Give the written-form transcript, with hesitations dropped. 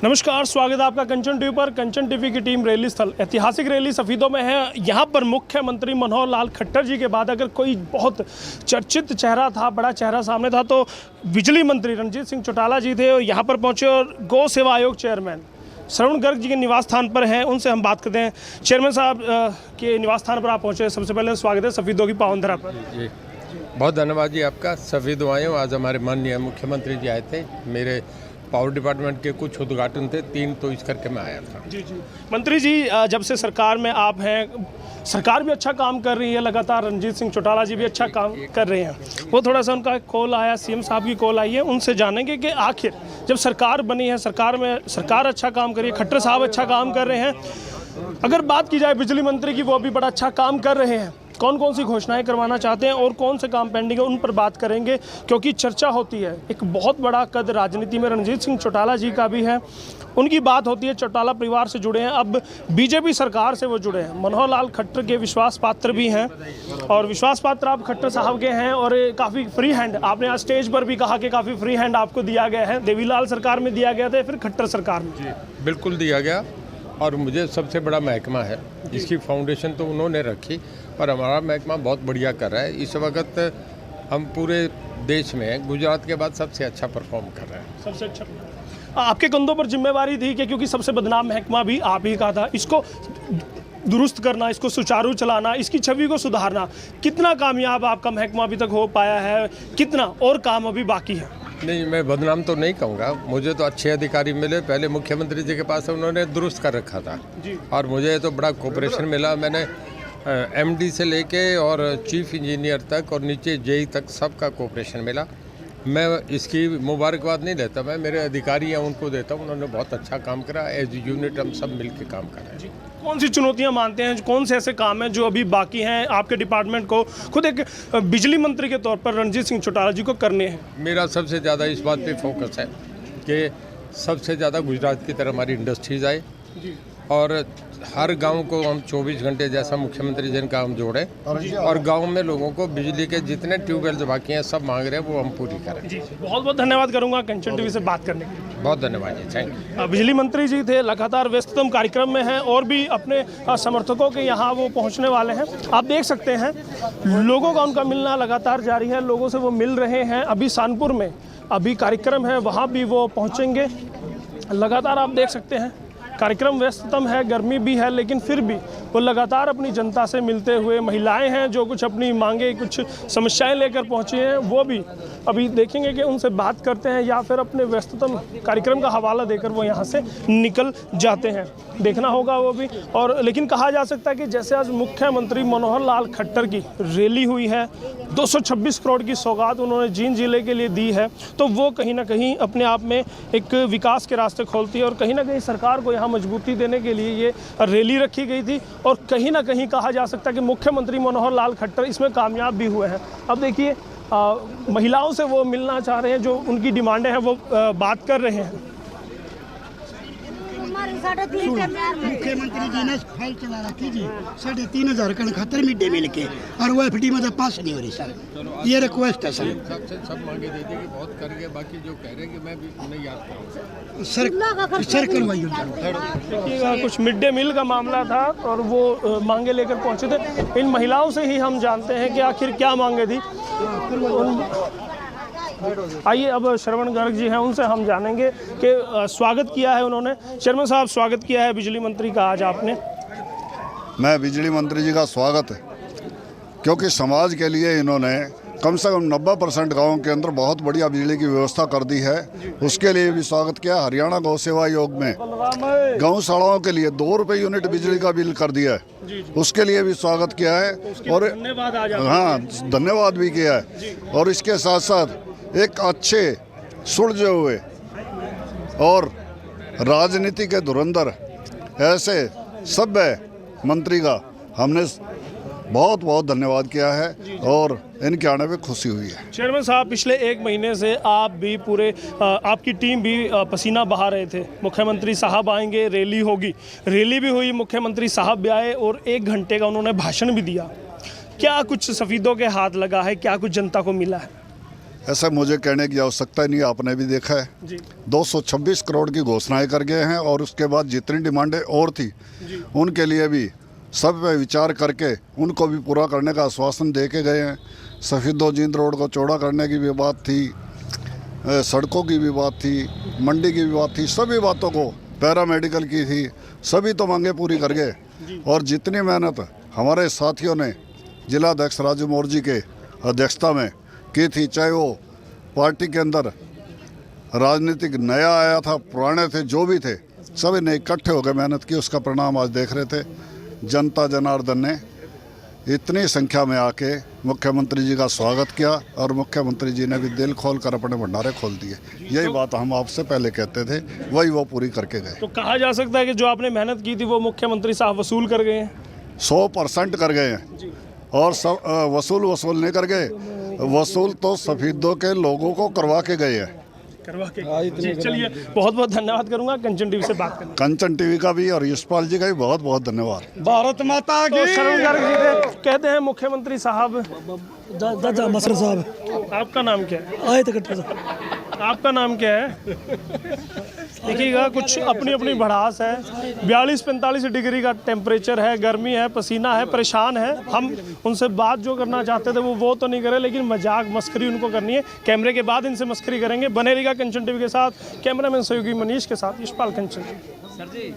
नमस्कार, स्वागत है आपका कंचन टीवी पर। कंचन टीवी की टीम रैली स्थल ऐतिहासिक रैली सफीदों में है। यहाँ पर मुख्यमंत्री मनोहर लाल खट्टर जी के बाद अगर कोई बहुत चर्चित चेहरा था, बड़ा चेहरा सामने था, तो बिजली मंत्री रणजीत सिंह चौटाला जी थे। और यहाँ पर पहुँचे और गौ सेवा आयोग चेयरमैन श्रवण गर्ग जी के निवास स्थान पर हैं, उनसे हम बात करते हैं। चेयरमैन साहब के निवास स्थान पर आप पहुँचे, सबसे पहले स्वागत है सफीदों की पावन धरा पर। जी, बहुत धन्यवाद जी आपका। सफीदों आए आज हमारे माननीय मुख्यमंत्री जी आए थे। मेरे पावर डिपार्टमेंट के कुछ उद्घाटन थे, 3 तो इस करके मैं आया था। जी। मंत्री जी, जब से सरकार में आप हैं, सरकार भी अच्छा काम कर रही है, लगातार रणजीत सिंह चौटाला जी भी अच्छा काम कर रहे हैं। वो थोड़ा सा उनका कॉल आया, सीएम साहब की कॉल आई है, उनसे जानेंगे कि आखिर जब सरकार बनी है, सरकार अच्छा काम कर रही है, खट्टर साहब अच्छा काम कर रहे हैं। अगर बात की जाए बिजली मंत्री की, वो भी बड़ा अच्छा काम कर रहे हैं। कौन कौन सी घोषणाएं करवाना चाहते हैं और कौन से काम पेंडिंग है, उन पर बात करेंगे, क्योंकि चर्चा होती है। एक बहुत बड़ा कद राजनीति में रणजीत सिंह चौटाला जी का भी है, उनकी बात होती है। चौटाला परिवार से जुड़े हैं, अब बीजेपी सरकार से वो जुड़े हैं। मनोहर लाल खट्टर के विश्वास पात्र भी हैं और विश्वास पात्र आप खट्टर साहब के हैं। और काफ़ी फ्री हैंड, आपने आज स्टेज पर भी कहा कि काफ़ी फ्री हैंड आपको दिया गया है। देवीलाल सरकार में दिया गया था, फिर खट्टर सरकार में? जी, बिल्कुल दिया गया। और मुझे सबसे बड़ा महकमा है, जिसकी फाउंडेशन तो उन्होंने रखी, पर हमारा महकमा बहुत बढ़िया कर रहा है। इस वक्त हम पूरे देश में गुजरात के बाद सबसे अच्छा परफॉर्म कर रहे हैं। सबसे अच्छा आपके कंधों पर जिम्मेवारी थी कि क्योंकि सबसे बदनाम महकमा भी आप ही का था, इसको दुरुस्त करना, इसको सुचारू चलाना, इसकी छवि को सुधारना। कितना कामयाब आपका महकमा अभी तक हो पाया है, कितना और काम अभी बाकी है? नहीं, मैं बदनाम तो नहीं कहूँगा। मुझे तो अच्छे अधिकारी मिले, पहले मुख्यमंत्री जी के पास उन्होंने दुरुस्त कर रखा था जी। और मुझे तो बड़ा कोऑपरेशन मिला। मैंने एमडी से लेके और चीफ इंजीनियर तक और नीचे जेई तक सबका कोऑपरेशन मिला। मैं इसकी मुबारकबाद नहीं लेता, मैं मेरे अधिकारी हैं उनको देता हूँ। उन्होंने बहुत अच्छा काम करा। एज यूनिट हम सब मिल के काम कर रहे हैं। कौन सी चुनौतियां मानते हैं, कौन से ऐसे काम हैं जो अभी बाकी हैं आपके डिपार्टमेंट को खुद एक बिजली मंत्री के तौर पर रणजीत सिंह चौटाला जी को करने हैं? मेरा सबसे ज़्यादा इस बात पे फोकस है कि सबसे ज़्यादा गुजरात की तरह हमारी इंडस्ट्रीज आए और हर गांव को हम 24 घंटे जैसा मुख्यमंत्री जी का हम जोड़ें और गांव में लोगों को बिजली के जितने ट्यूबवेल बाकी हैं सब मांग रहे हैं, वो हम पूरी करें। जी, बहुत बहुत धन्यवाद करूंगा कंचन टीवी से बात करने के लिए। बहुत धन्यवाद जी, थैंक यू। बिजली मंत्री जी थे, लगातार व्यस्ततम कार्यक्रम में हैं और भी अपने समर्थकों के यहाँ वो पहुँचने वाले हैं। आप देख सकते हैं लोगों का उनका मिलना लगातार जारी है, लोगों से वो मिल रहे हैं। अभी कानपुर में अभी कार्यक्रम है, वहाँ भी वो पहुँचेंगे। लगातार आप देख सकते हैं कार्यक्रम व्यस्ततम है, गर्मी भी है, लेकिन फिर भी वो लगातार अपनी जनता से मिलते हुए, महिलाएं हैं जो कुछ अपनी मांगे, कुछ समस्याएं लेकर पहुंची हैं, वो भी अभी देखेंगे कि उनसे बात करते हैं या फिर अपने व्यस्ततम कार्यक्रम का हवाला देकर वो यहां से निकल जाते हैं। देखना होगा वो भी। और लेकिन कहा जा सकता है कि जैसे आज मुख्यमंत्री मनोहर लाल खट्टर की रैली हुई है, 226 करोड़ की सौगात उन्होंने जींद जिले के लिए दी है, तो वो कहीं ना कहीं अपने आप में एक विकास के रास्ते खोलती है। और कहीं ना कहीं सरकार को यहाँ मजबूती देने के लिए ये रैली रखी गई थी और कहीं ना कहीं कहा जा सकता है कि मुख्यमंत्री मनोहर लाल खट्टर इसमें कामयाब भी हुए हैं। अब देखिए महिलाओं से वो मिलना चाह रहे हैं, जो उनकी डिमांडें हैं वो बात कर रहे हैं। मुख्यमंत्री जी ने फाइल चला रखी जी 3,500 कण खतर मिड डे मील के, और वो एफडी में पास नहीं हो रही सर। ये रिक्वेस्ट है सर। सब मांगे दे देंगे, बहुत कर गए, बाकी जो कह रहे हैं कि मैं भी नहीं याद करूँगा सर करवाइए। कुछ मिड डे मील का मामला था और वो मांगे लेकर पहुंचे थे। इन महिलाओं से ही हम जानते हैं कि आखिर क्या मांगे थी। आइए अब श्रवण गर्ग जी हैं, उनसे हम जानेंगे कि स्वागत किया है उन्होंने। चेयरमैन साहब, स्वागत किया है बिजली मंत्री का आज आपने। मैं बिजली मंत्री जी का स्वागत है, क्योंकि समाज के लिए इन्होंने कम से कम 90% गाँव के अंदर बहुत बढ़िया बिजली की व्यवस्था कर दी है। उसके लिए भी स्वागत किया। हरियाणा गौ सेवा आयोग में गौशालाओं के लिए 2 रुपये यूनिट बिजली का बिल कर दिया है, उसके लिए भी स्वागत किया है और धन्यवाद भी किया है। और इसके साथ साथ एक अच्छे सुलझे हुए और राजनीति के धुरंधर ऐसे सभ्य मंत्री का हमने बहुत बहुत धन्यवाद किया है और इनके आने पे खुशी हुई है। चेयरमैन साहब, पिछले 1 महीने से आप भी पूरे आपकी टीम भी पसीना बहा रहे थे। मुख्यमंत्री साहब आएंगे, रैली होगी, रैली भी हुई, मुख्यमंत्री साहब भी आए और 1 घंटे का उन्होंने भाषण भी दिया। क्या कुछ सफीदों के हाथ लगा है, क्या कुछ जनता को मिला है? ऐसा मुझे कहने की आवश्यकता नहीं, आपने भी देखा है। जी 226 करोड़ की घोषणाएं कर गए हैं और उसके बाद जितनी डिमांडें और थी उनके लिए भी सब पे विचार करके उनको भी पूरा करने का आश्वासन दे के गए हैं। सफीदो जींद रोड को चौड़ा करने की भी बात थी, सड़कों की भी बात थी, मंडी की भी बात थी, सभी बातों को, पैरामेडिकल की थी, सभी तो मांगे पूरी कर गए। और जितनी मेहनत हमारे साथियों ने जिला अध्यक्ष राजू मोर्जी के अध्यक्षता में की थी, चाहे वो पार्टी के अंदर राजनीतिक नया आया था, पुराने थे, जो भी थे, सभी ने इकट्ठे होकर मेहनत की। उसका परिणाम आज देख रहे थे। जनता जनार्दन ने इतनी संख्या में आके मुख्यमंत्री जी का स्वागत किया और मुख्यमंत्री जी ने भी दिल खोल कर अपने भंडारे खोल दिए। यही बात हम आपसे पहले कहते थे, वही वो पूरी करके गए। तो कहा जा सकता है कि जो आपने मेहनत की थी वो मुख्यमंत्री साहब वसूल कर गए हैं? 100% कर गए हैं। और सब वसूल नहीं कर गए, वसूल तो सफीदों के लोगों को करवा के गए हैं। करवा के। जी चलिए, बहुत बहुत धन्यवाद करूंगा कंचन टीवी से बात करने। कंचन टीवी का भी और यशपाल जी का भी बहुत बहुत धन्यवाद। भारत माता तो शरण गर्ग जी कहते हैं मुख्यमंत्री साहब। दादा मसर साहब, आपका नाम क्या है? आए थे कट्टर साहब। आपका नाम क्या है? देखिएगा, कुछ अपनी अपनी भड़ास है। 42-45 डिग्री का टेम्परेचर है, गर्मी है, पसीना है, परेशान है। हम उनसे बात जो करना चाहते थे वो तो नहीं करे, लेकिन मजाक मस्करी उनको करनी है। कैमरे के बाद इनसे मस्करी करेंगे। बने रहिएगा कंचन टीवी के साथ। कैमरामैन सहयोगी मनीष के साथ यशपाल, कंचन। सर जी।